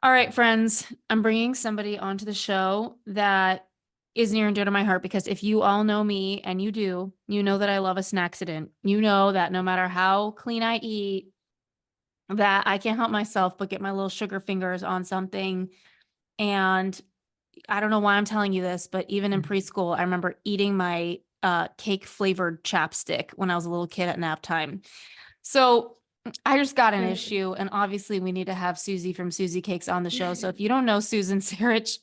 All right, friends, I'm bringing somebody onto the show that is near and dear to my heart because if you all know me, and you do, you know that I love a snackcident. You know that no matter how clean I eat, that I can't help myself but get my little sugar fingers on something. And I don't know why I'm telling you this, but even in preschool, I remember eating my cake flavored chapstick when I was a little kid at nap time. So I just got an Right. issue, and obviously we need to have Susie from SusieCakes on the show. So if you don't know Susan Sarich,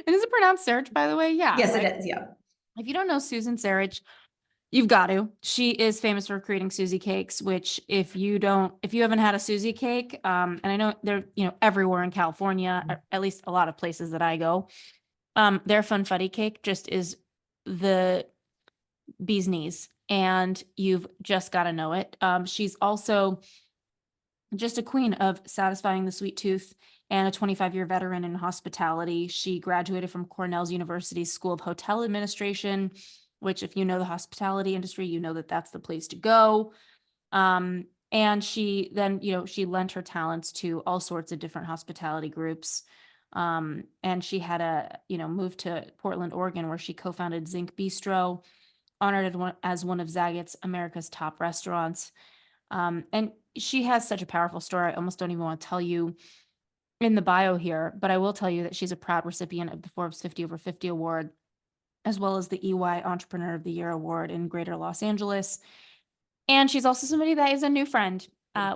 and is it pronounced Sarich, by the way? Yeah, Yes, it right. is. Yeah. If you don't know Susan Sarich, you've got to. She is famous for creating SusieCakes, which if you haven't had a Susie cake, and I know they're, everywhere in California, or at least a lot of places that I go, their funfetti cake just is the bee's knees, and you've just got to know it. She's also just a queen of satisfying the sweet tooth and a 25-year veteran in hospitality. She graduated from Cornell's University School of Hotel Administration, which if you know the hospitality industry, you know that that's the place to go. And she then, she lent her talents to all sorts of different hospitality groups. And she had moved to Portland, Oregon, where she co-founded Zinc Bistro, honored as one of Zagat's America's top restaurants. And she has such a powerful story. I almost don't even want to tell you in the bio here, but I will tell you that she's a proud recipient of the Forbes 50 Over 50 award, as well as the EY Entrepreneur of the Year award in Greater Los Angeles. And she's also somebody that is a new friend.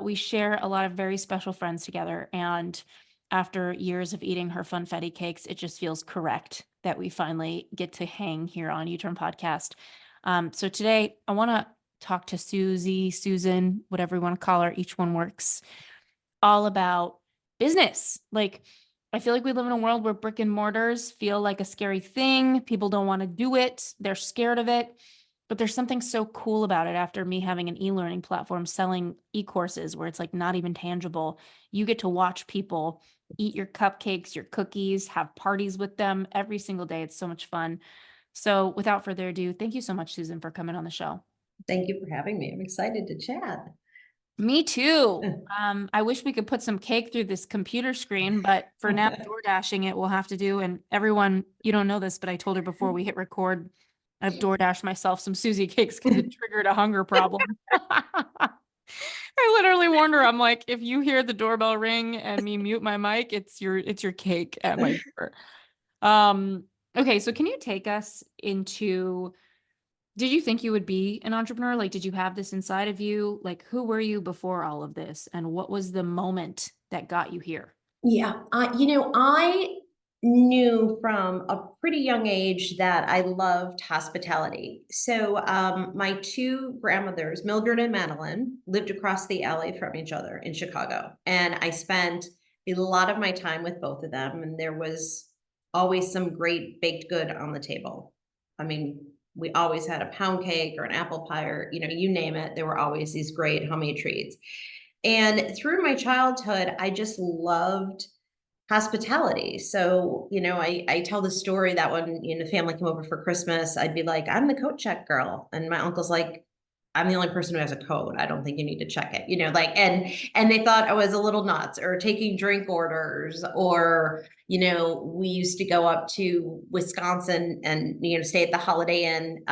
We share a lot of very special friends together. And after years of eating her funfetti cakes, it just feels correct that we finally get to hang here on U-Turn Podcast. So today I want to talk to Susan, whatever you want to call her, each one works, all about business. Like, I feel like we live in a world where brick and mortars feel like a scary thing. People don't want to do it. They're scared of it. But there's something so cool about it after me having an e-learning platform selling e-courses where it's like not even tangible. You get to watch people eat your cupcakes, your cookies, have parties with them every single day. It's so much fun. So without further ado, thank you so much, Susan, for coming on the show. Thank you for having me. I'm excited to chat. Me too. I wish we could put some cake through this computer screen, but for now, door dashing it we'll have to do. And everyone, you don't know this, but I told her before we hit record, I've door dashed myself some SusieCakes because it triggered a hunger problem. I literally warned her, I'm like, if you hear the doorbell ring and me mute my mic, it's your cake at my door. Um, okay, so can you take us into, did you think you would be an entrepreneur? Like, did you have this inside of you? Like, who were you before all of this? And what was the moment that got you here? Yeah, I knew from a pretty young age that I loved hospitality. So, my two grandmothers, Mildred and Madeline, lived across the alley from each other in Chicago, and I spent a lot of my time with both of them. And there was always some great baked good on the table. I mean, we always had a pound cake or an apple pie, or you name it. There were always these great homemade treats. And through my childhood, I just loved hospitality. So, I tell the story that when, the family came over for Christmas, I'd be like, I'm the coat check girl. And my uncle's like, I'm the only person who has a code. I don't think you need to check it, and they thought I was a little nuts, or taking drink orders, or, we used to go up to Wisconsin and, stay at the Holiday Inn,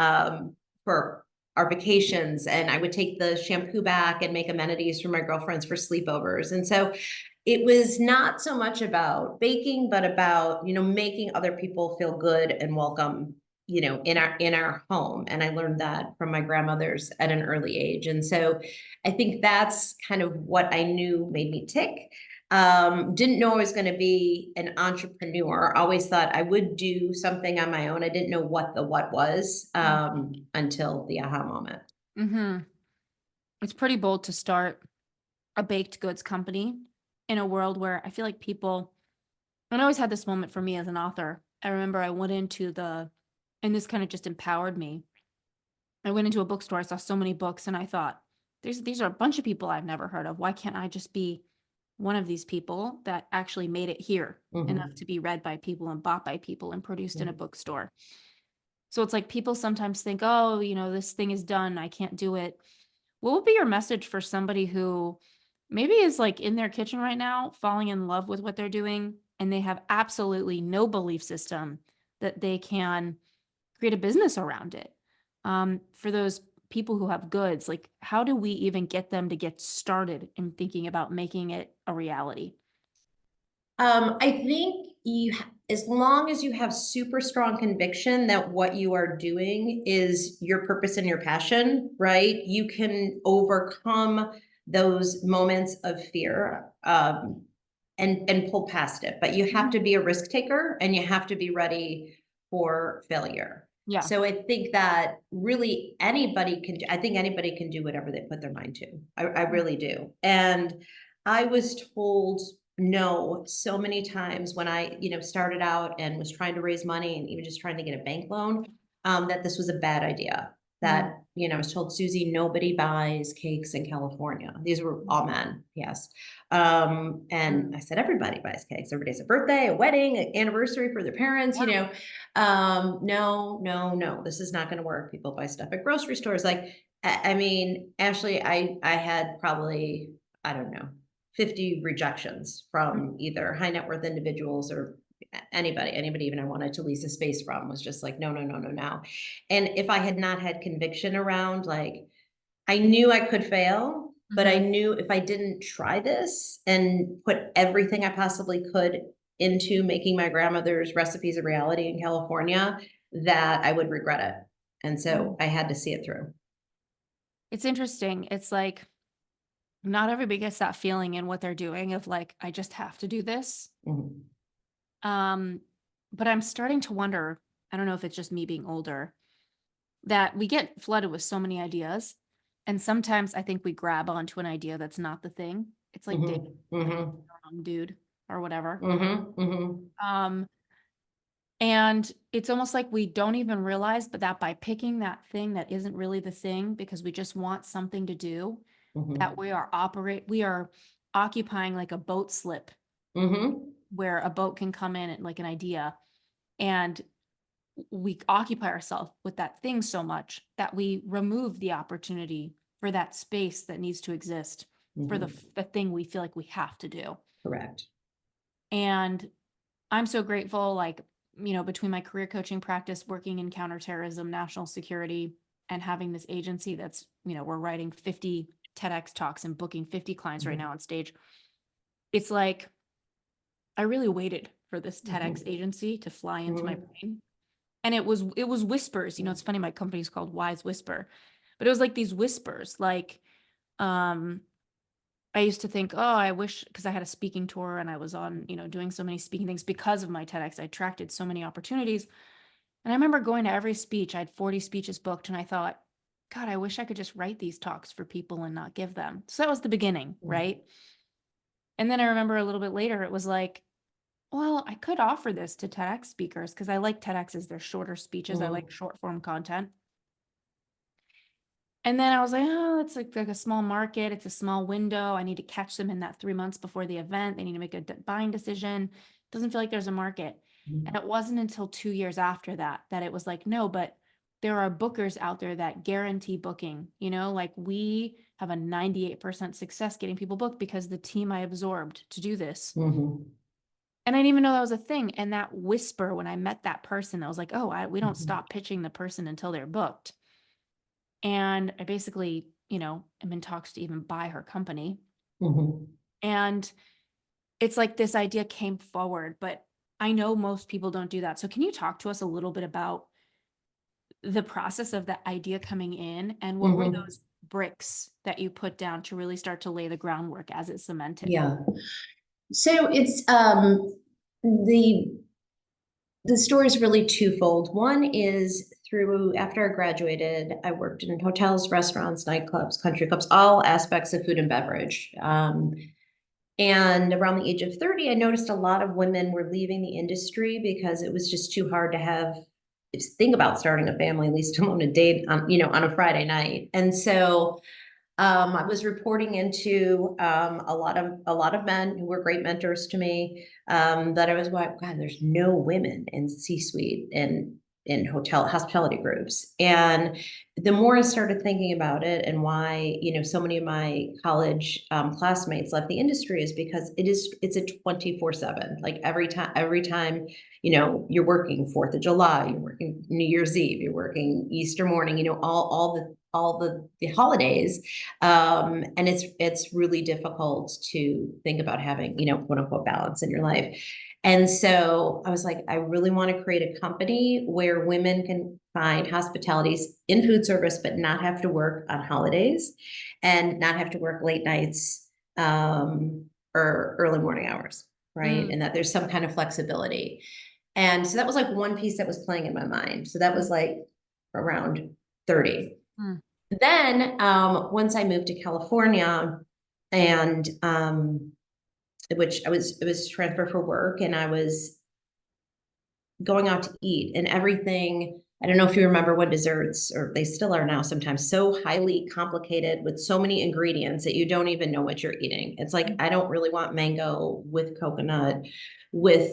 for our vacations, and I would take the shampoo back and make amenities for my girlfriends for sleepovers. And so it was not so much about baking, but about, making other people feel good and welcome, in our home. And I learned that from my grandmothers at an early age. And so I think that's kind of what I knew made me tick. Didn't know I was going to be an entrepreneur. Always thought I would do something on my own. I didn't know what the what was, until the aha moment. Mm-hmm. It's pretty bold to start a baked goods company in a world where I feel like people, and I always had this moment for me as an author. I remember I went into and this kind of just empowered me. I went into a bookstore, I saw so many books, and I thought, these are a bunch of people I've never heard of. Why can't I just be one of these people that actually made it here enough Mhm. to be read by people and bought by people and produced in a Mhm. bookstore? So it's like people sometimes think, oh, this thing is done, I can't do it. What would be your message for somebody who maybe is like in their kitchen right now, falling in love with what they're doing, and they have absolutely no belief system that they can create a business around it. For those people who have goods, like how do we even get them to get started in thinking about making it a reality? I think as long as you have super strong conviction that what you are doing is your purpose and your passion, right? You can overcome those moments of fear, and pull past it. But you have Mhm. to be a risk taker and you have to be ready for failure. Yeah. So I think that really anybody can do, I think anybody can do whatever they put their mind to. I Yeah. really do. And I was told no so many times when I, started out and was trying to raise money and even just trying to get a bank loan, that this was a bad idea. Mm. That, I was told, Susie, nobody buys cakes in California. These were all men, yes. And Mm. I said, everybody buys cakes. Everybody has a birthday, a wedding, an anniversary for their parents, Yeah. no, no, no, this is not going to work. People buy stuff at grocery stores. Like, I mean, Ashley, I had probably, I don't know, 50 rejections Mm. from either high net worth individuals or anybody even I wanted to lease a space from was just like, no, no, no, no, no. And if I had not had conviction around, like, I knew I could fail, but I Mhm. knew if I didn't try this and put everything I possibly could into making my grandmother's recipes a reality in California, that I would regret it. And so Mm. I had to see it through. It's interesting. It's like not everybody gets that feeling in what they're doing of like, I just have to do this. Mhm. Um, but I'm starting to wonder, I don't know if it's just me being older, that we get flooded with so many ideas. And sometimes I think we grab onto an idea that's not the thing. It's like dating Mhm. like Mhm. the wrong dude or whatever. Mhm. Mhm. Um, and it's almost like we don't even realize, but that by picking that thing that isn't really the thing because we just want something to do, that Mhm. we are occupying like a boat slip Mhm. where a boat can come in and like an idea, and we occupy ourselves with that thing so much that we remove the opportunity for that space that needs to exist for Mhm. the thing we feel like we have to do. Correct. And I'm so grateful, like, between my career coaching practice, working in counterterrorism, national security, and having this agency that's, we're writing 50 TEDx talks and booking 50 clients right Mhm. now on stage. It's like I really waited for this TEDx Mhm. agency to fly into my Mhm. brain. And it was whispers. It's funny, my company's called Wise Whisper. But it was like these whispers, like um I used to think, oh, I wish, because I had a speaking tour and I was on, doing so many speaking things because of my TEDx. I attracted so many opportunities. And I remember going to every speech. I had 40 speeches booked and I thought, God, I wish I could just write these talks for people and not give them. So that was the beginning, Mhm. right? And then I remember a little bit later, it was like, well, I could offer this to TEDx speakers because I like TEDx's, they're shorter speeches. I like Mhm. short form content. And then I was like, oh, it's like a small market. It's a small window. I need to catch them in that 3 months before the event. They need to make a buying decision. Doesn't feel like there's a market. And Mhm. it wasn't until 2 years after that that it was like, no, but there are bookers out there that guarantee booking. Like we have a 98% success getting people booked because the team I absorbed to do this. Mhm. And I didn't even know that was a thing. And that whisper, when I met that person, I was like, oh, we don't Mhm. stop pitching the person until they're booked. And I basically, am in talks to even buy her company. Mhm. And it's like this idea came forward, but I know most people don't do that. So can you talk to us a little bit about the process of the idea coming in and what were Mhm. those bricks that you put down to really start to lay the groundwork as it cemented? Yeah. So it's the story is really twofold. One is through after I graduated, I worked in hotels, restaurants, nightclubs, country clubs, all aspects of food and beverage. And around the age of 30, I noticed a lot of women were leaving the industry because it was just too hard to think about starting a family, at least alone a date on, on a Friday night. And so I was reporting into a lot of men who were great mentors to me. That I was like, God, there's no women in C-suite, and in hospitality groups. And the more I started thinking about it and why, so many of my college classmates left the industry is because it's a 24/7. Like every time, you're working 4th of July, you're working New Year's Eve, you're working Easter morning, all the holidays. And it's really difficult to think about having, quote unquote balance in your life. And so I was like, I really want to create a company where women can find hospitalities in food service, but not have to work on holidays and not have to work late nights or early morning hours, right? Mm. And that there's some kind of flexibility. And so that was like one piece that was playing in my mind. So that was like around 30. Mm. Then once I moved to California and which it was transfer for work, and I was going out to eat and everything. I don't know if you remember when desserts, or they still are now sometimes, so highly complicated with so many ingredients that you don't even know what you're eating. It's like, I don't really want mango with coconut, with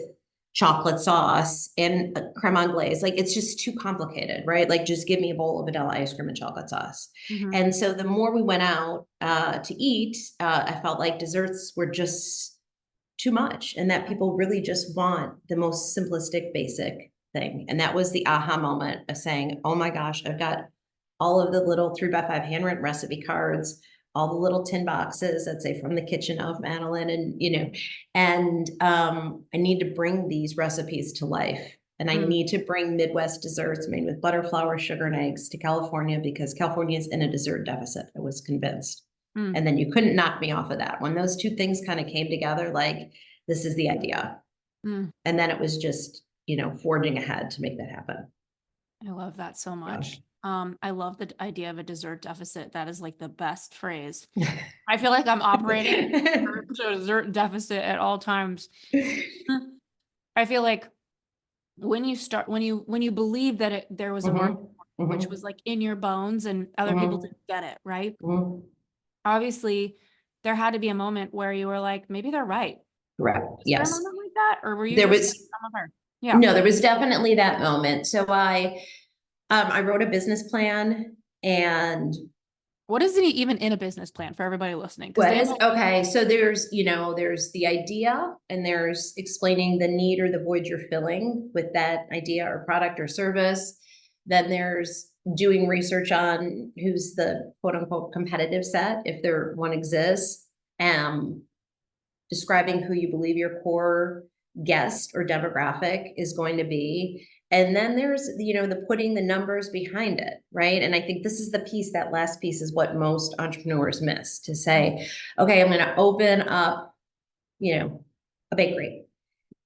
chocolate sauce and creme anglaise. Like, it's just too complicated, right? Like, just give me a bowl of vanilla ice cream and chocolate sauce. Mhm. And so the more we went out to eat, I felt like desserts were just too much, and that people really just want the most simplistic, basic thing. And that was the aha moment of saying, oh my gosh, I've got all of the little 3x5 handwritten recipe cards, all the little tin boxes that say from the kitchen of Madeline, and I need to bring these recipes to life. And I need to bring Midwest desserts made with butter, flour, sugar, and eggs to California, because California is in a dessert deficit. I was convinced. Mm. And then you couldn't knock me off of that. When those two things kind of came together, like, this is the idea. Mm. And then it was just, forging ahead to make that happen. I love that so Yeah. much. I love the idea of a dessert deficit. That is like the best phrase. I feel like I'm operating a dessert deficit at all times. I feel like when you believe that there was a market, which was like in your bones and other people didn't get it, right? Obviously, there had to be a moment where you were like, maybe they're right. Correct. Was there a Yes. moment like that? Or were you There just was, like, some of her? Yeah. no, there was definitely that moment. So I wrote a business plan, and What is it even in a business plan for everybody listening? Because what they is, might, okay, so there's the idea, and there's explaining the need or the void you're filling with that idea or product or service. Then there's doing research on who's the quote unquote competitive set, if there one exists, describing who you believe your core guest or demographic is going to be. And then there's, the putting the numbers behind it, right? And I think this is the piece, that last piece is what most entrepreneurs miss, to say, okay, I'm going to open up, a bakery,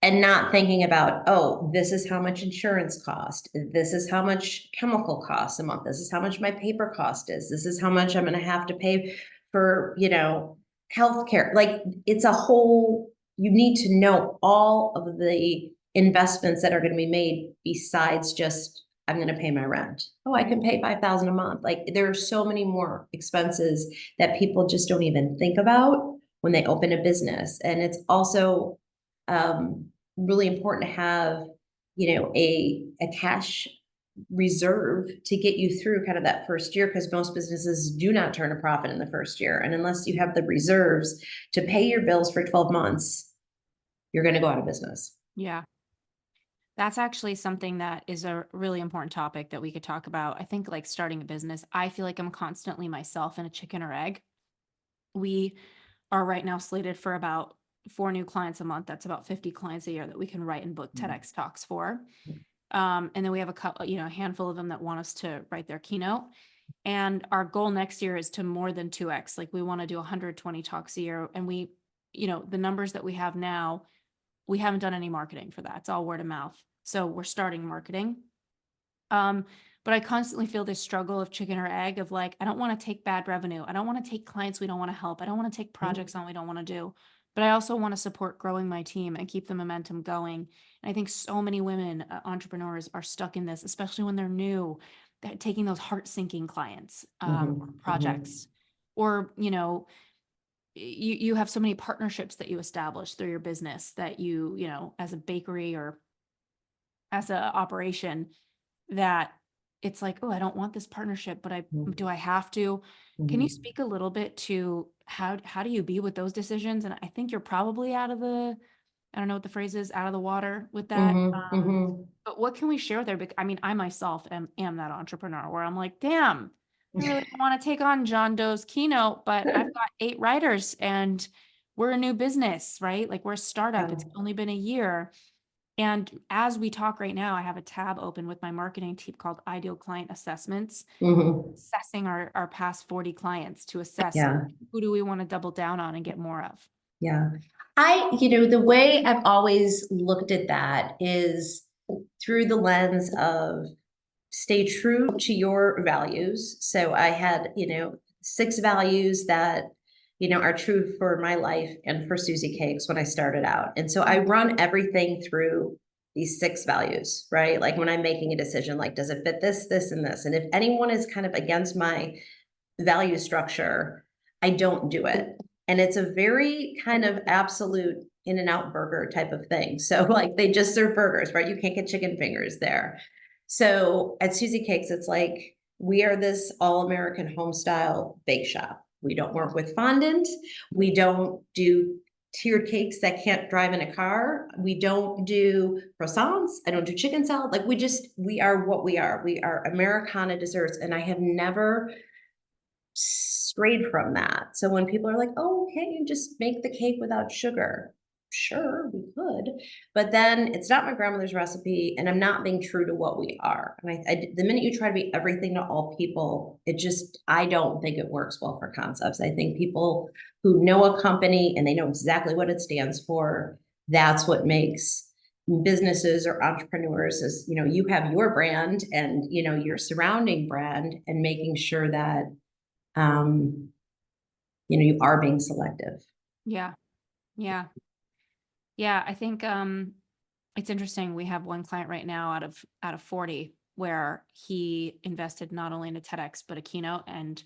and not thinking about, oh, this is how much insurance cost. This is how much chemical costs a month. This is how much my paper cost is. This is how much I'm going to have to pay for, healthcare. Like, it's a whole, you need to know all of the investments that are going to be made besides just, I'm going to pay my rent. Oh, I can pay $5,000 a month. Like, there are so many more expenses that people just don't even think about when they open a business. And it's also really important to have, a cash reserve to get you through kind of that first year, because most businesses do not turn a profit in the first year. And unless you have the reserves to pay your bills for 12 months, you're going to go out of business. yeah. That's actually something that is a really important topic that we could talk about. I think like starting a business, I feel like I'm constantly myself in a chicken or egg. We are right now slated for about 4 new clients a month. That's about 50 clients a year that we can write and book TEDx talks for. And then we have a handful of them that want us to write their keynote. And our goal next year is to more than 2x. Like, we want to do 120 talks a year. And the numbers that we have now, we haven't done any marketing for that. It's all word of mouth. So we're starting marketing. But I constantly feel this struggle of chicken or egg of like, I don't want to take bad revenue. I don't want to take clients we don't want to help. I don't want to take projects on we don't want to do. But I also want to support growing my team and keep the momentum going. And I think so many women entrepreneurs are stuck in this, especially when they're new, that taking those heart-sinking clients, projects, or you have so many partnerships that you establish through your business that you as a bakery or as a operation, that it's like, oh, I don't want this partnership, but do I have to? Can you speak a little bit to how do you be with those decisions? And I think you're probably out of the, I don't know what the phrase is, out of the water with that. But what can we share there? I mean, I myself am that entrepreneur where I'm like, damn, I really don't want to take on John Doe's keynote, but I've got 8 writers and we're a new business, right? Like we're a startup. It's only been a year. And as we talk right now, I have a tab open with my marketing team called Ideal Client Assessments, assessing our past 40 clients to assess Yeah. who do we want to double down on and get more of. Yeah. The way I've always looked at that is through the lens of stay true to your values. So I had, 6 values that, are true for my life and for SusieCakes when I started out. And so I run everything through these 6 values, right? Like when I'm making a decision, like, does it fit this, this, and this? And if anyone is kind of against my value structure, I don't do it. And it's a very kind of absolute In-N-Out burger type of thing. So like they just serve burgers, right? You can't get chicken fingers there. So at SusieCakes, it's like we are this all-American home style bake shop. We don't work with fondant. We don't do tiered cakes that can't drive in a car. We don't do croissants. I don't do chicken salad. Like we are what we are. We are Americana desserts. And I have never strayed from that. So when people are like, oh, can't you just make the cake without sugar? Sure, we could, but then it's not my grandmother's recipe and I'm not being true to what we are. And the minute you try to be everything to all people, I don't think it works well for concepts. I think people who know a company and they know exactly what it stands for, that's what makes businesses or entrepreneurs is, you have your brand and, your surrounding brand and making sure that you are being selective. Yeah. Yeah. Yeah. I think, it's interesting. We have one client right now out of 40 where he invested not only in a TEDx, but a keynote. And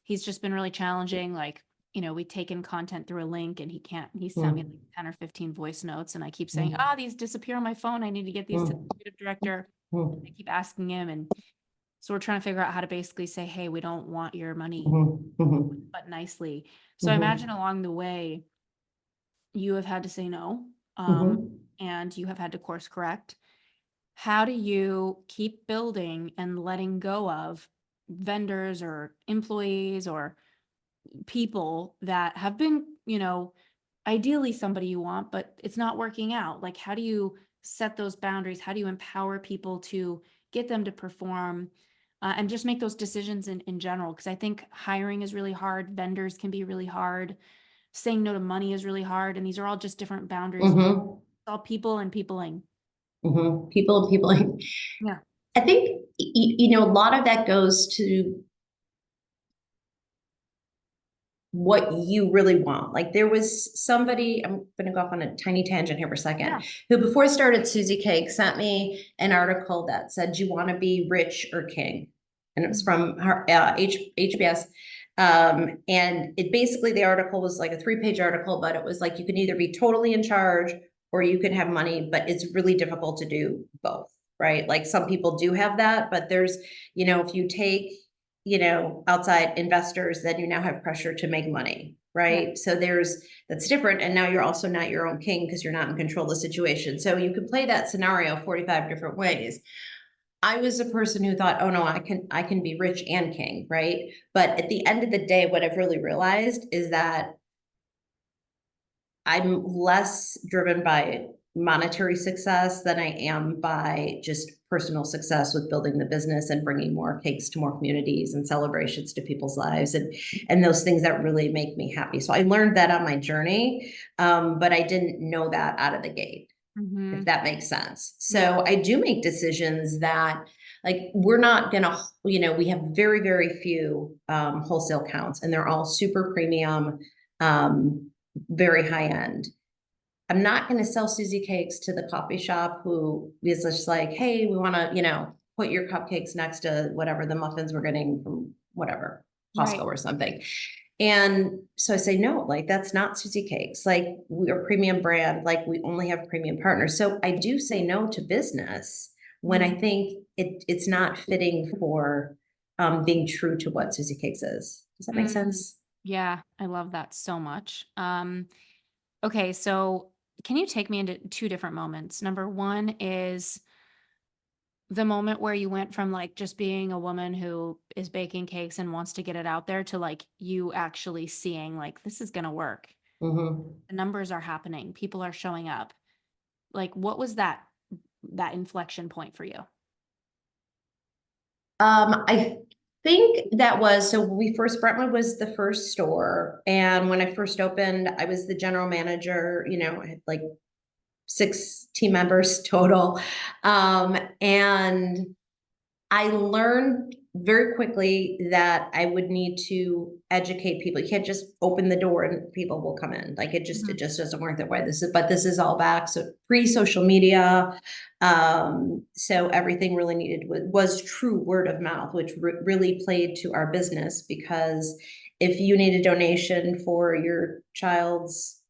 he's just been really challenging. Like, we take in content through a link and he sent me like 10 or 15 voice notes. And I keep saying, these disappear on my phone. I need to get these to the creative director. I keep asking him. And so we're trying to figure out how to basically say, hey, we don't want your money, but nicely. So I imagine along the way, you have had to say no, and you have had to course correct. How do you keep building and letting go of vendors or employees or people that have been, ideally somebody you want, but it's not working out? Like, how do you set those boundaries? How do you empower people to get them to perform? And just make those decisions in general. Because I think hiring is really hard. Vendors can be really hard. Saying no to money is really hard. And these are all just different boundaries. It's all people and peopling. People. Yeah. I think, a lot of that goes to what you really want. Like there was somebody, I'm going to go off on a tiny tangent here for a second, who before I started SusieCakes sent me an article that said, do you want to be rich or king? And it was from her HBS. And it basically, the article was like a 3-page article, but it was like, you can either be totally in charge or you can have money, but it's really difficult to do both, right? Like some people do have that, but there's, if you take, outside investors, then you now have pressure to make money, right? Yeah. So that's different. And now you're also not your own king because you're not in control of the situation. So you could play that scenario 45 different ways. I was a person who thought, oh no, I can be rich and king, right? But at the end of the day, what I've really realized is that I'm less driven by monetary success than I am by just personal success with building the business and bringing more cakes to more communities and celebrations to people's lives and those things that really make me happy. So I learned that on my journey, but I didn't know that out of the gate, if that makes sense. So I do make decisions that like, we're not gonna, we have very, very few wholesale counts and they're all super premium, very high end. I'm not going to sell SusieCakes to the coffee shop who is just like, hey, we want to, put your cupcakes next to whatever the muffins we're getting from whatever, Costco or something. And so I say, no, like that's not SusieCakes. Like we're a premium brand, like we only have premium partners. So I do say no to business when I think it's not fitting for being true to what Susie Cakes is. Does that make sense? Yeah, I love that so much. Okay, so can you take me into two different moments? Number one is the moment where you went from like just being a woman who is baking cakes and wants to get it out there to like you actually seeing like this is going to work. Mm-hmm. The numbers are happening, people are showing up. Like what was that inflection point for you? I think that was, so we first, Brentwood was the first store. And when I first opened, I was the general manager, I had like 6 team members total. And I learned very quickly that I would need to educate people. You can't just open the door and people will come in. Like it just doesn't work that way. This is all back. So pre-social media. So everything really needed was true word of mouth, which really played to our business, because if you need a donation for your child's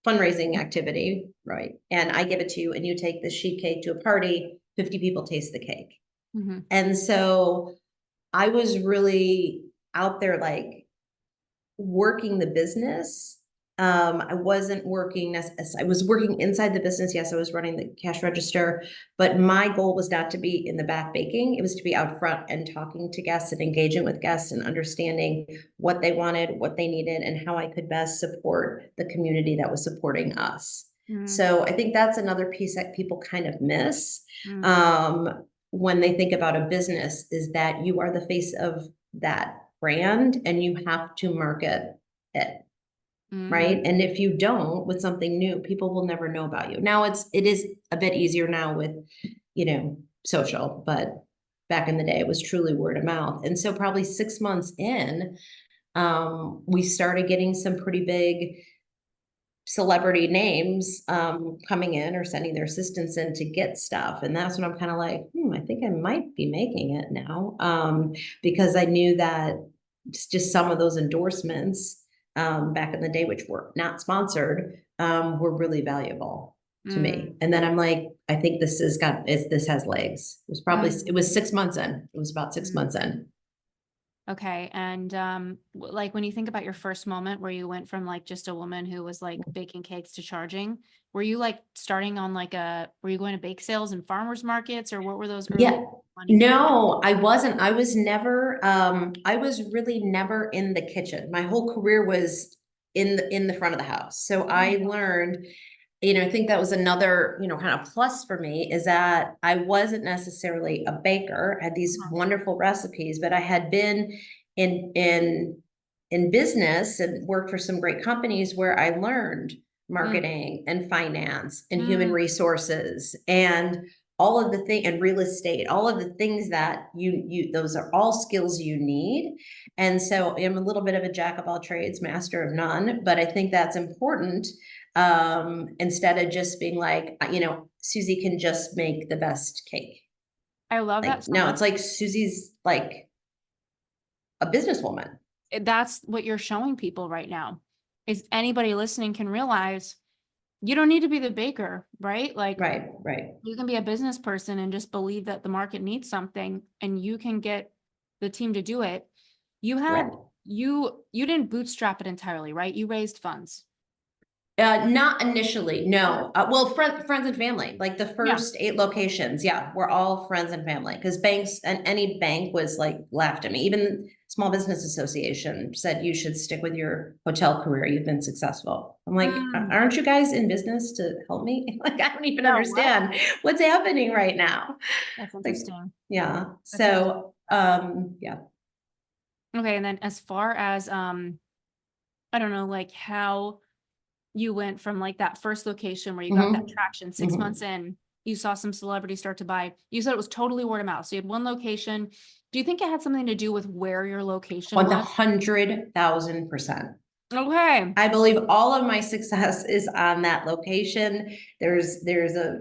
fundraising activity, right? And I give it to you and you take the sheet cake to a party, 50 people taste the cake. Mm-hmm. And so I was really out there, like working the business. I wasn't working I was working inside the business. Yes, I was running the cash register, but my goal was not to be in the back baking. It was to be out front and talking to guests and engaging with guests and understanding what they wanted, what they needed, and how I could best support the community that was supporting us. So I think that's another piece that people kind of miss when they think about a business, is that you are the face of that brand and you have to market it. Right. And if you don't, with something new, people will never know about you. Now it is a bit easier now with, social, but back in the day, it was truly word of mouth. And so probably 6 months in, we started getting some pretty big celebrity names coming in or sending their assistants in to get stuff. And that's when I'm kind of like, I think I might be making it now. Because I knew that just some of those endorsements back in the day, which were not sponsored, were really valuable to me. And then I'm like, I think this has legs. It was 6 months in. It was about 6 months in. Okay. And like when you think about your first moment where you went from like just a woman who was like baking cakes to charging, were you like starting on were you going to bake sales and farmers markets, or what were those early? Yeah. No, I wasn't. I was never, I was really never in the kitchen. My whole career was in the front of the house. So I learned, I think that was another, kind of plus for me, is that I wasn't necessarily a baker. I had these wonderful recipes, but I had been in business and worked for some great companies where I learned marketing and finance and human resources and all of the thing, and real estate, all of the things that those are all skills you need. And so I'm a little bit of a jack of all trades, master of none, but I think that's important. Instead of just being like, Susie can just make the best cake. I love that so no, much. it's like Susie's like a businesswoman. That's what you're showing people right now. Is anybody listening can realize you don't need to be the baker, right? Like, Right. you can be a business person and just believe that the market needs something and you can get the team to do it. You didn't bootstrap it entirely, right? You raised funds. Not initially, no. Well, friends and family, like the first 8 locations. Yeah, we're all friends and family, because banks and any bank was like laughed at me. Even Small Business Association said you should stick with your hotel career. You've been successful. I'm like, aren't you guys in business to help me? Like, I don't even understand what's happening right now. That's interesting. Like, yeah. So, yeah. Okay, and then as far as I don't know, like how you went from like that first location where you got that traction 6 months in, you saw some celebrities start to buy. You said it was totally word of mouth. So you had one location. Do you think it had something to do with where your location was? 100,000%. Okay. I believe all of my success is on that location. There's a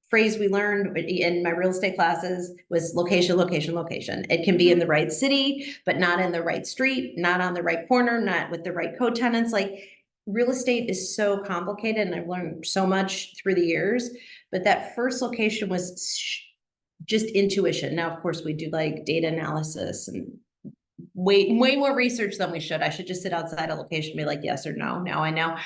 phrase we learned in my real estate classes was location, location, location. It can be in the right city, but not in the right street, not on the right corner, not with the right co-tenants. Like, real estate is so complicated, and I've learned so much through the years. But that first location was just intuition. Now, of course, we do like data analysis and way more research than we should. I should just sit outside a location and be like, yes or no. Now I know.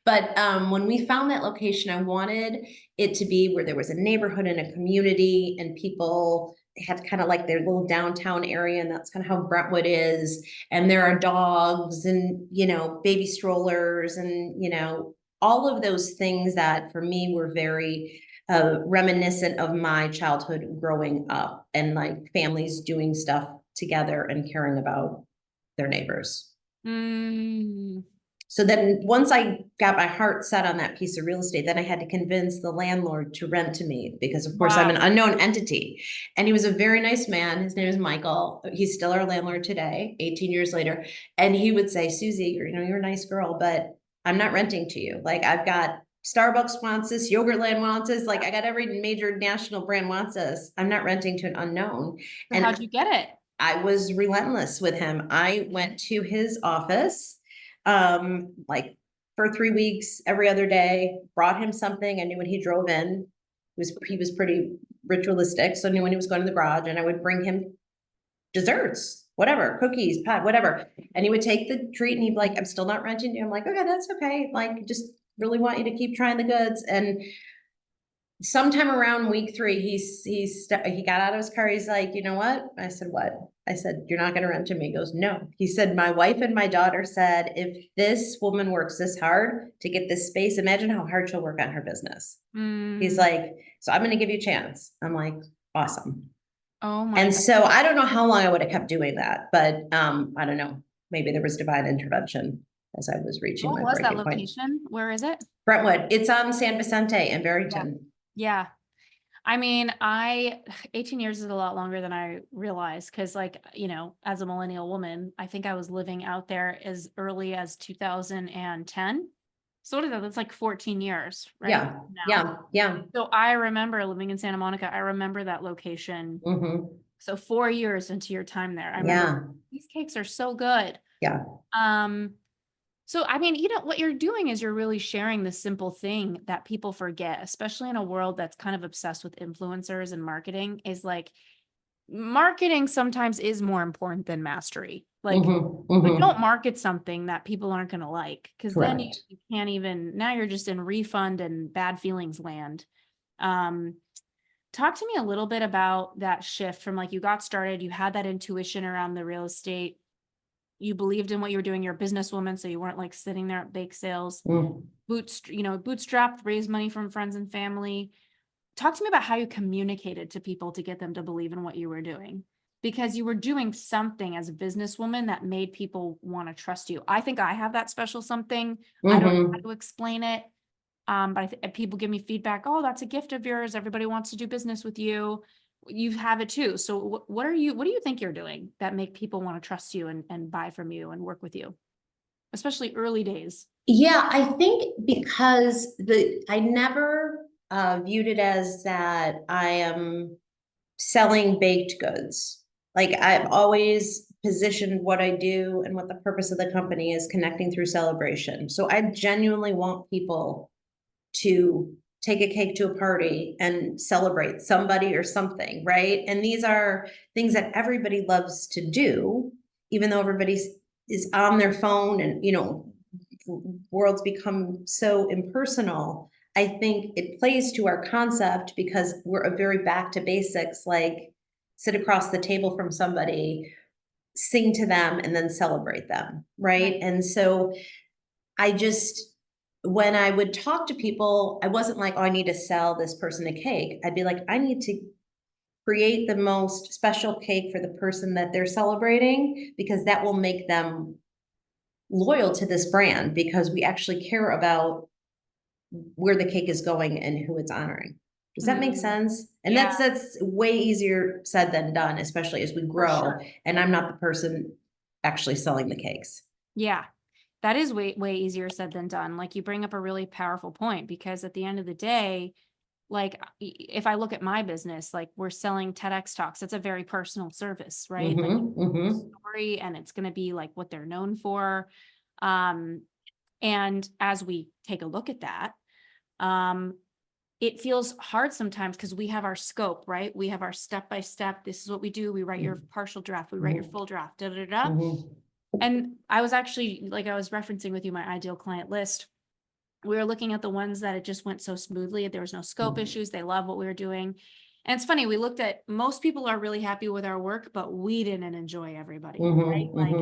But when we found that location, I wanted it to be where there was a neighborhood and a community, and people had kind of like their little downtown area, and that's kind of how Brentwood is. And there are dogs and, you know, baby strollers and, you know, all of those things that for me were very reminiscent of my childhood growing up, and like families doing stuff together and caring about their neighbors. Mm. So then once I got my heart set on that piece of real estate, then I had to convince the landlord to rent to me because of course I'm an unknown entity. And he was a very nice man. His name is Michael. He's still our landlord today, 18 years later. And he would say, Susie, you're a nice girl, but I'm not renting to you. Like, I've got Starbucks wants this, Yogurtland wants this. Like, I got every major national brand wants this. I'm not renting to an unknown. So And how'd you get it? I was relentless with him. I went to his office, like for 3 weeks, every other day, brought him something. I knew when he drove in, he was pretty ritualistic. So I knew when he was going to the garage, and I would bring him desserts, whatever, cookies, pie, whatever. And he would take the treat and he'd be like, I'm still not renting you. I'm like, okay, that's okay. Like, just really want you to keep trying the goods. And sometime around week 3, he got out of his car. He's like, you know what? I said, what? I said, you're not going to rent to me. He goes, no. He said, my wife and my daughter said, if this woman works this hard to get this space, imagine how hard she'll work on her business. He's like, so I'm going to give you a chance. I'm like, awesome. Oh my And God. so I don't know how long I would have kept doing that, but I don't know. Maybe there was divine intervention as I was reaching What my was that breaking point. location? Where is it? Brentwood. It's on San Vicente in Barrington. Yeah. I mean, 18 years is a lot longer than I realized, because like, you know, as a millennial woman, I think I was living out there as early as 2010. So what is that? That's like 14 years, right? Yeah, now. yeah, yeah. So I remember living in Santa Monica. I remember that location. Mm-hmm. So 4 years into your time there, I remember Yeah, these cakes are so good. yeah. So, I mean, you know, what you're doing is you're really sharing the simple thing that people forget, especially in a world that's kind of obsessed with influencers and marketing, is like marketing sometimes is more important than mastery. Like, Mm-hmm, but mm-hmm. don't market something that people aren't going to like, because then you Correct. can't even, now you're just in refund and bad feelings land. Talk to me a little bit about that shift from like you got started, you had that intuition around the real estate. You believed in what you were doing. You're a businesswoman, so you weren't like sitting there at bake sales. Bootstrapped, raised money from friends and family. Talk to me about how you communicated to people to get them to believe in what you were doing, because you were doing something as a businesswoman that made people want to trust you. I think I have that special something. I don't know how to explain it. But people give me feedback. Oh, that's a gift of yours. Everybody wants to do business with you. You have it too. So what do you think you're doing that make people want to trust you and buy from you and work with you, especially early days? Yeah, I think because I never viewed it as that I am selling baked goods. Like, I've always positioned what I do and what the purpose of the company is, connecting through celebration. So I genuinely want people to take a cake to a party and celebrate somebody or something, right? And these are things that everybody loves to do, even though everybody is on their phone and, you know, worlds become so impersonal. I think it plays to our concept because we're a very back to basics, like sit across the table from somebody, sing to them, and then celebrate them, right? And so I just, when I would talk to people, I wasn't like, oh, I need to sell this person a cake. I'd be like, I need to create the most special cake for the person that they're celebrating, because that will make them loyal to this brand, because we actually care about where the cake is going and who it's honoring. Does that make sense? And Yeah. that's way easier said than done, especially as we grow. Sure. And I'm not the person actually selling the cakes. Yeah. That is way easier said than done. Like, you bring up a really powerful point, because at the end of the day, like if I look at my business, like we're selling TEDx talks, it's a very personal service, right? Like story, and it's going to be like what they're known for. And as we take a look at that, it feels hard sometimes because we have our scope, right? We have our step-by-step. This is what we do. We write your partial draft, we write your full draft, da, da, da. And I was actually, like I was referencing with you, my ideal client list. We were looking at the ones that it just went so smoothly. There was no scope issues. They love what we were doing. And it's funny, we looked at, most people are really happy with our work, but we didn't enjoy everybody, right? Like,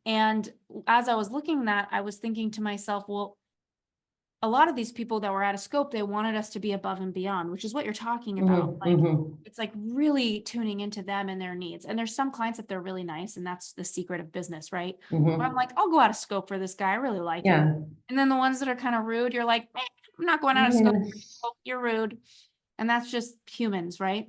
and as I was looking at that, I was thinking to myself, well, a lot of these people that were out of scope, they wanted us to be above and beyond, which is what you're talking about. Like, it's like really tuning into them and their needs. And there's some clients that they're really nice, and that's the secret of business, right? But I'm like, I'll go out of scope for this guy. I really like him. And then the ones that are kind of rude, you're like, I'm not going out of scope. You're rude. And that's just humans, right?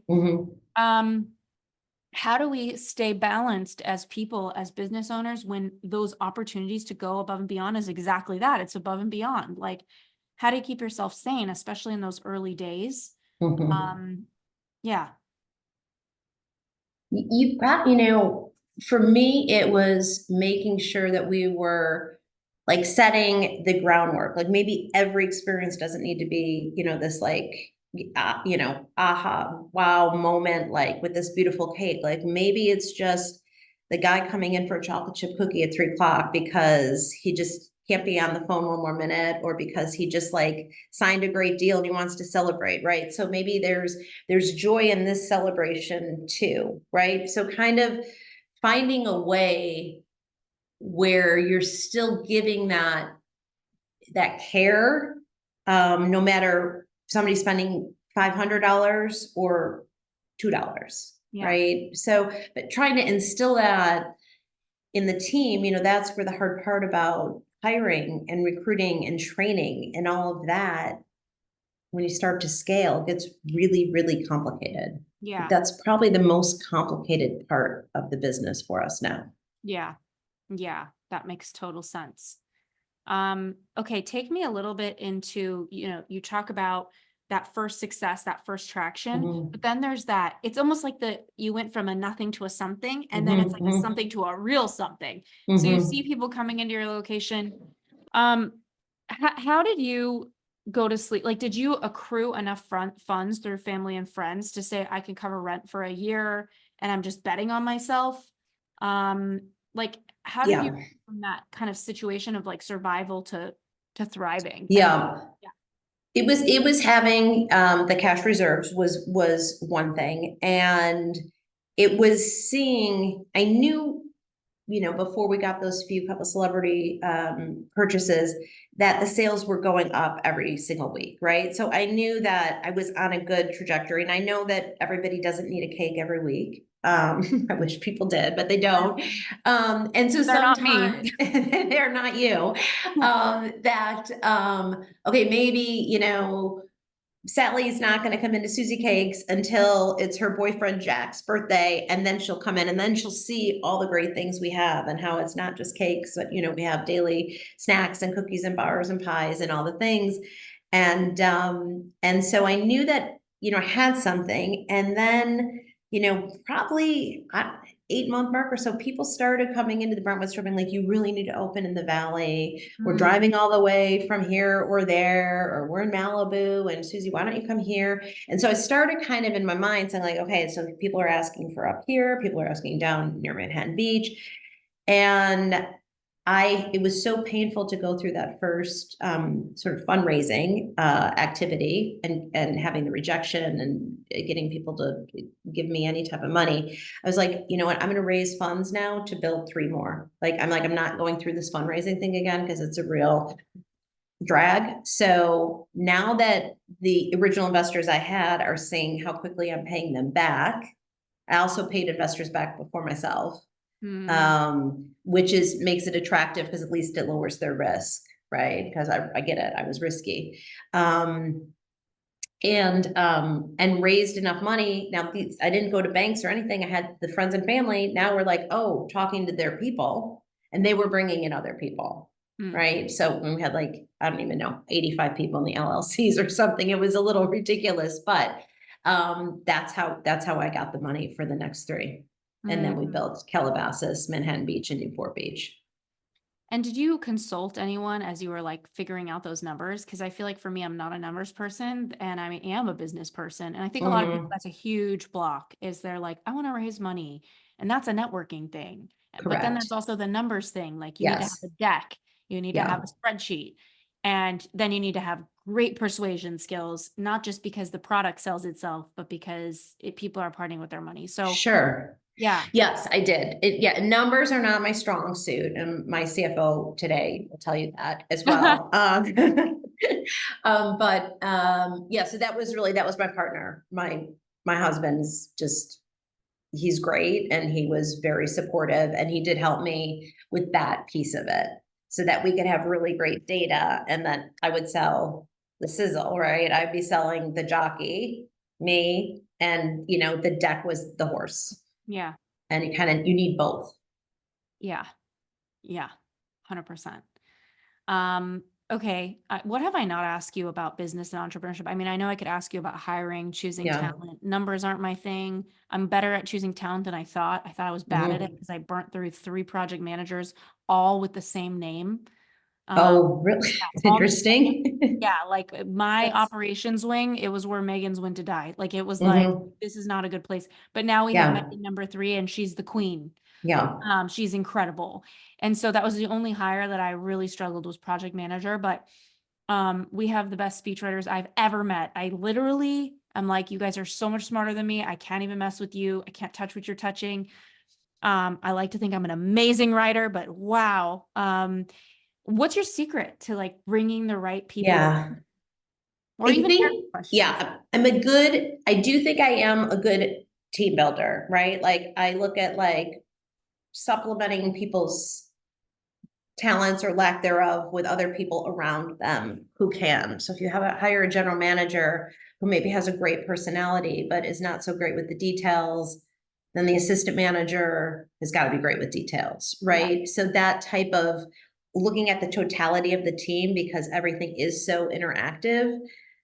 How do we stay balanced as people, as business owners, when those opportunities to go above and beyond is exactly that? It's above and beyond. Like, how do you keep yourself sane, especially in those early days? Yeah. You've got, for me, it was making sure that we were like setting the groundwork. Like maybe every experience doesn't need to be, this like, aha, wow moment, like with this beautiful cake. Like maybe it's just the guy coming in for a chocolate chip cookie at 3 o'clock because he just can't be on the phone one more minute, or because he just like signed a great deal and he wants to celebrate, right? So maybe there's joy in this celebration too, right? So kind of finding a way where you're still giving that care, no matter somebody spending $500 or $2, right? So, but trying to instill that in the team, that's where the hard part about hiring and recruiting and training and all of that, when you start to scale, gets really, really complicated. Yeah. That's probably the most complicated part of the business for us now. Yeah. Yeah. That makes total sense. Okay. Take me a little bit into, you talk about that first success, that first traction, but then there's that, it's almost like you went from a nothing to a something, and then it's like a something to a real something. So you see people coming into your location. How did you go to sleep? Like, did you accrue enough funds through family and friends to say, I can cover rent for a year and I'm just betting on myself? Like, how did you from that kind of situation of like survival to thriving? Yeah. It was having the cash reserves was one thing, and it was seeing, I knew, before we got those couple celebrity purchases, that the sales were going up every single week, right? So I knew that I was on a good trajectory, and I know that everybody doesn't need a cake every week. I wish people did, but they don't. And so They're not me. they're not you. Okay, maybe, Sally's not going to come into SusieCakes until it's her boyfriend Jack's birthday, and then she'll come in, and then she'll see all the great things we have, and how it's not just cakes, but we have daily snacks and cookies and bars and pies and all the things. And so I knew that I had something, and then probably 8-month mark or so, people started coming into the Brentwood store being like, you really need to open in the Valley. We're driving all the way from here or there, or we're in Malibu, and Susie, why don't you come here? And so I started kind of in my mind saying like, okay, so people are asking for up here, people are asking down near Manhattan Beach. And it was so painful to go through that first sort of fundraising activity, and having the rejection and getting people to give me any type of money. I was like, you know what, I'm going to raise funds now to build 3 more. I'm not going through this fundraising thing again, because it's a real drag. So now that the original investors I had are seeing how quickly I'm paying them back, I also paid investors back before myself. Which makes it attractive, because at least it lowers their risk, right? Because I get it, I was risky, and raised enough money. Now I didn't go to banks or anything. I had the friends and family. Now we're like, oh, talking to their people, and they were bringing in other people, right? So when we had I don't even know, 85 people in the LLCs or something, it was a little ridiculous, but that's how I got the money for the next 3. And then we built Calabasas, Manhattan Beach, and Newport Beach. And did you consult anyone as you were like figuring out those numbers? Because I feel like for me, I'm not a numbers person and I am a business person. And I think a lot of people, Mhm. that's a huge block is they're like, I want to raise money. And that's a networking thing. But then there's Correct. also the numbers thing. Like you need to have Yes. a deck, you need to have Yeah. a spreadsheet, and then you need to have great persuasion skills, not just because the product sells itself, but because people are parting with their money. So Sure. yeah. Yes, I did. Yeah, numbers are not my strong suit, and my CFO today will tell you that as well. Yeah, so that was my partner. My husband's just he's great, and he was very supportive, and he did help me with that piece of it, so that we could have really great data, and then I would sell the sizzle, right? I'd be selling the jockey, me, and the deck was the horse. Yeah. And you need both. Yeah. Yeah. 100%. Um, okay. What have I not asked you about business and entrepreneurship? I mean, I know I could ask you about hiring, choosing Yeah. talent. Numbers aren't my thing. I'm better at choosing talent than I thought. I thought I was bad at it Mhm. because I burnt through 3 project managers, all with the same name. Um, Oh, really? yeah, It's all the same. interesting. Yeah, like my That's operations wing, it was where Megan's went to die. Like it was like, mhm. this is not a good place. But now we have Yeah. Megan number 3 and she's the queen. Yeah. She's incredible. And so that was the only hire that I really struggled was project manager, but we have the best speechwriters I've ever met. I'm like, you guys are so much smarter than me. I can't even mess with you. I can't touch what you're touching. I like to think I'm an amazing writer, but wow. What's your secret to like bringing the right people in Yeah. or I even hair think, questions? yeah, I do think I am a good team builder, right? Like I look at like supplementing people's talents or lack thereof with other people around them who can. So if you hire a general manager who maybe has a great personality but is not so great with the details, then the assistant manager has got to be great with details, Yeah. right? So that type of looking at the totality of the team because everything is so interactive,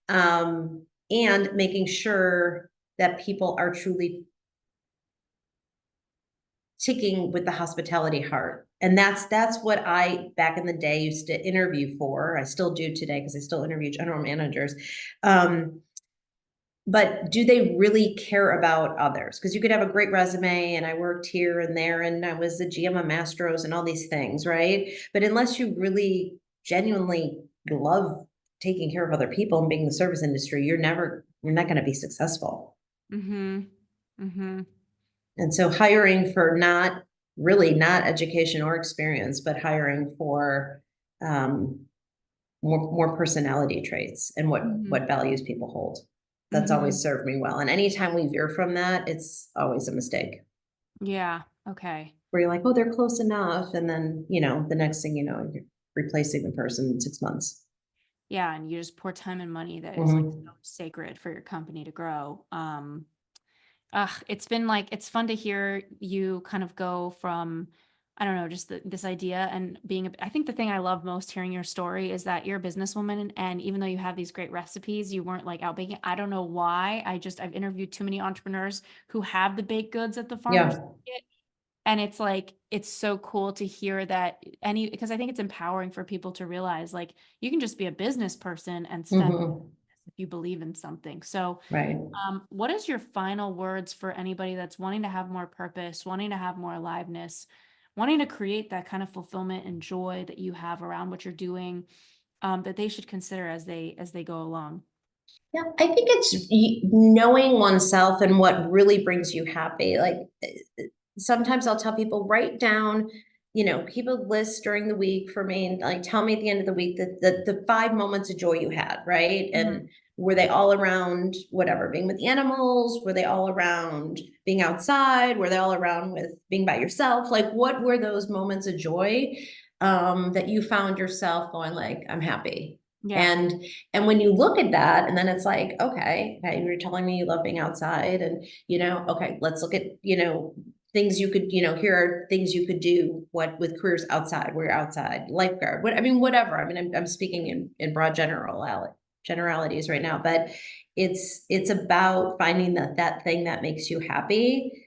and making sure that people are truly ticking with the hospitality heart. And that's what I back in the day used to interview for. I still do today because I still interview general managers. But do they really care about others? Because you could have a great resume and I worked here and there and I was the GM of Mastros and all these things, right? But unless you really genuinely love taking care of other people and being in the service industry, you're not going to be successful. Mm-hmm. Mm-hmm. And so hiring for not education or experience, but hiring for um, more personality traits and Mm-hmm. what values people hold. That's Mm-hmm. always served me well. And anytime we veer from that, it's always a mistake. Yeah. Okay. Where you're like, oh, they're close enough. And then, the next thing you know, you're replacing the person in 6 months. Yeah. And you just pour time and money that is like so Mhm. sacred for your company to grow. It's been like, it's fun to hear you kind of go from, I don't know, just this idea and I think the thing I love most hearing your story is that you're a businesswoman. And even though you have these great recipes, you weren't like out baking. I don't know why. I've interviewed too many entrepreneurs who have the baked goods at the farmer's Yeah. market. And it's like, it's so cool to hear that because I think it's empowering for people to realize like, you can just be a business person and step Mhm. if you believe in something. So Right. what is your final words for anybody that's wanting to have more purpose, wanting to have more aliveness, wanting to create that kind of fulfillment and joy that you have around what you're doing, that they should consider as they go along? Yeah, I think it's knowing oneself and what really brings you happy. Like sometimes I'll tell people, write down, keep a list during the week for me and like tell me at the end of the week that the 5 moments of joy you had, right? Mhm. And were they all around whatever, being with the animals? Were they all around being outside? Were they all around with being by yourself? Like what were those moments of joy that you found yourself going like, I'm happy? Yeah. And when you look at that, and then it's like, okay, you're telling me you love being outside, and okay, let's look at things you could, here are things you could do. What with careers outside, where you're outside, lifeguard, whatever. I mean, I'm speaking in broad generalities right now, but it's about finding that thing that makes you happy.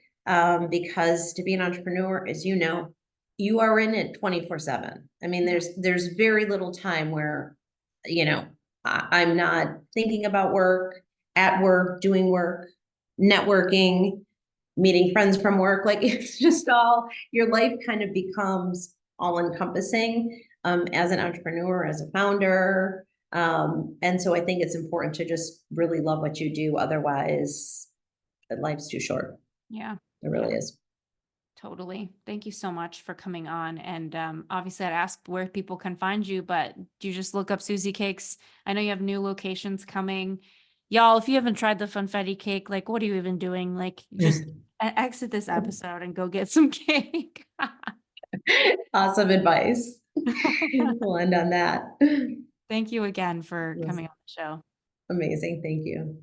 Because to be an entrepreneur, as you know, you are in it 24/7. I mean, there's very little time where, you know, I'm not thinking about work, at work, doing work, networking, meeting friends from work. Like it's just all, your life kind of becomes all encompassing, as an entrepreneur, as a founder. And so I think it's important to just really love what you do. Otherwise, life's too short. Yeah. It really Yeah. is. Totally. Thank you so much for coming on. And obviously, I'd ask where people can find you, but do you just look up SusieCakes? I know you have new locations coming. Y'all, if you haven't tried the funfetti cake, like, what are you even doing? Like, just exit this episode and go get some cake. Awesome advice. We'll end on that. Thank you again for It was coming on the show. amazing. Thank you.